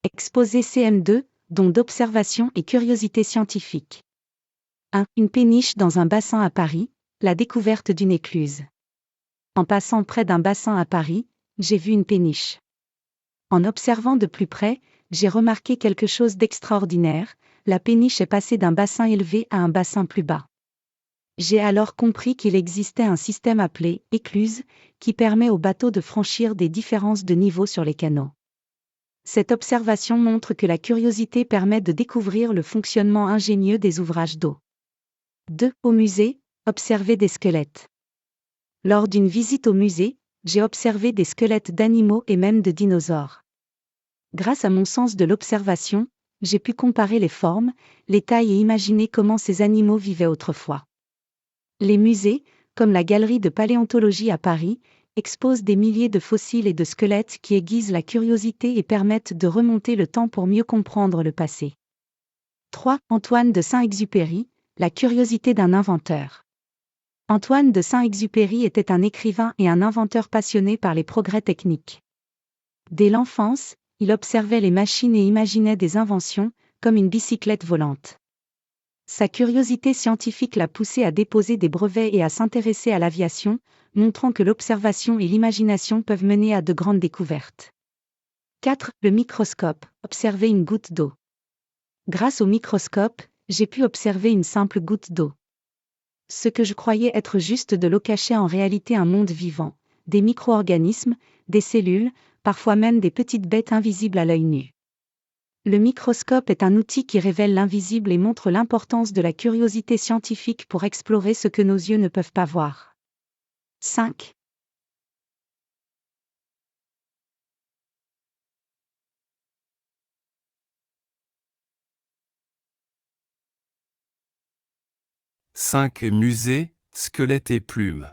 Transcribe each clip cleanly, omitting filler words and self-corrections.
Exposé CM2, don d'observation et curiosité scientifique. 1. Une péniche dans un bassin à Paris, la découverte d'une écluse. En passant près d'un bassin à Paris, j'ai vu une péniche. En observant de plus près, j'ai remarqué quelque chose d'extraordinaire, la péniche est passée d'un bassin élevé à un bassin plus bas. J'ai alors compris qu'il existait un système appelé « écluse » qui permet aux bateaux de franchir des différences de niveau sur les canaux. Cette observation montre que la curiosité permet de découvrir le fonctionnement ingénieux des ouvrages d'eau. 2. Au musée, observer des squelettes. Lors d'une visite au musée, j'ai observé des squelettes d'animaux et même de dinosaures. Grâce à mon sens de l'observation, j'ai pu comparer les formes, les tailles et imaginer comment ces animaux vivaient autrefois. Les musées, comme la Galerie de paléontologie à Paris, exposent des milliers de fossiles et de squelettes qui aiguisent la curiosité et permettent de remonter le temps pour mieux comprendre le passé. 3. Antoine de Saint-Exupéry, la curiosité d'un inventeur. Antoine de Saint-Exupéry était un écrivain et un inventeur passionné par les progrès techniques. Dès l'enfance, il observait les machines et imaginait des inventions, comme une bicyclette volante. Sa curiosité scientifique l'a poussé à déposer des brevets et à s'intéresser à l'aviation, montrant que l'observation et l'imagination peuvent mener à de grandes découvertes. 4. Le microscope, observer une goutte d'eau. Grâce au microscope, j'ai pu observer une simple goutte d'eau. Ce que je croyais être juste de l'eau cachait en réalité un monde vivant, des micro-organismes, des cellules, parfois même des petites bêtes invisibles à l'œil nu. Le microscope est un outil qui révèle l'invisible et montre l'importance de la curiosité scientifique pour explorer ce que nos yeux ne peuvent pas voir. 5. Musée, squelettes et plumes.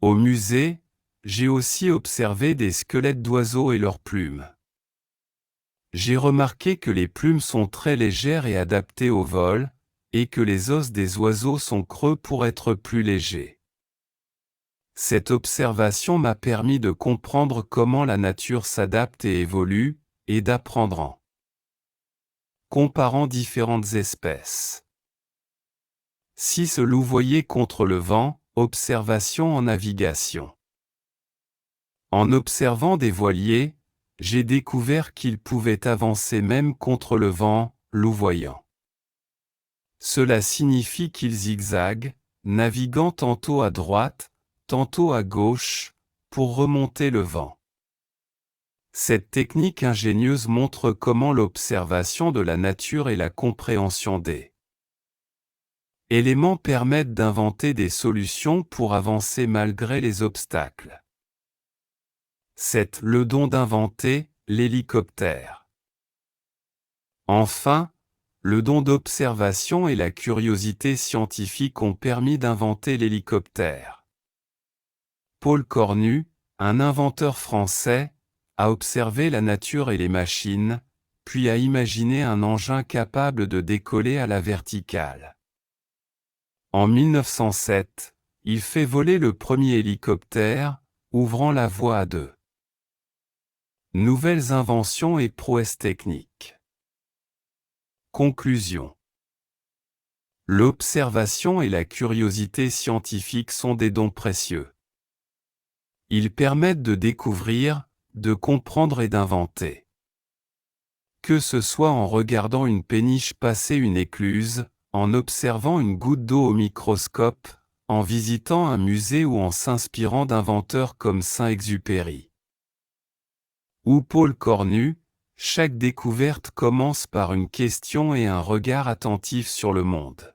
Au musée, j'ai aussi observé des squelettes d'oiseaux et leurs plumes. J'ai remarqué que les plumes sont très légères et adaptées au vol, et que les os des oiseaux sont creux pour être plus légers. Cette observation m'a permis de comprendre comment la nature s'adapte et évolue, et d'apprendre en comparant différentes espèces. 6. Louvoyer contre le vent, observation en navigation. En observant des voiliers, j'ai découvert qu'ils pouvaient avancer même contre le vent, louvoyant. Cela signifie qu'ils zigzaguent, naviguant tantôt à droite, tantôt à gauche, pour remonter le vent. Cette technique ingénieuse montre comment l'observation de la nature et la compréhension des éléments permettent d'inventer des solutions pour avancer malgré les obstacles. 7. Le don d'inventer, l'hélicoptère. Enfin, le don d'observation et la curiosité scientifique ont permis d'inventer l'hélicoptère. Paul Cornu, un inventeur français, a observé la nature et les machines, puis a imaginé un engin capable de décoller à la verticale. En 1907, il fait voler le premier hélicoptère, ouvrant la voie à de nouvelles inventions et prouesses techniques. Conclusion. L'observation et la curiosité scientifique sont des dons précieux. Ils permettent de découvrir, de comprendre et d'inventer. Que ce soit en regardant une péniche passer une écluse, en observant une goutte d'eau au microscope, en visitant un musée ou en s'inspirant d'inventeurs comme Saint-Exupéry ou Paul Cornu, chaque découverte commence par une question et un regard attentif sur le monde.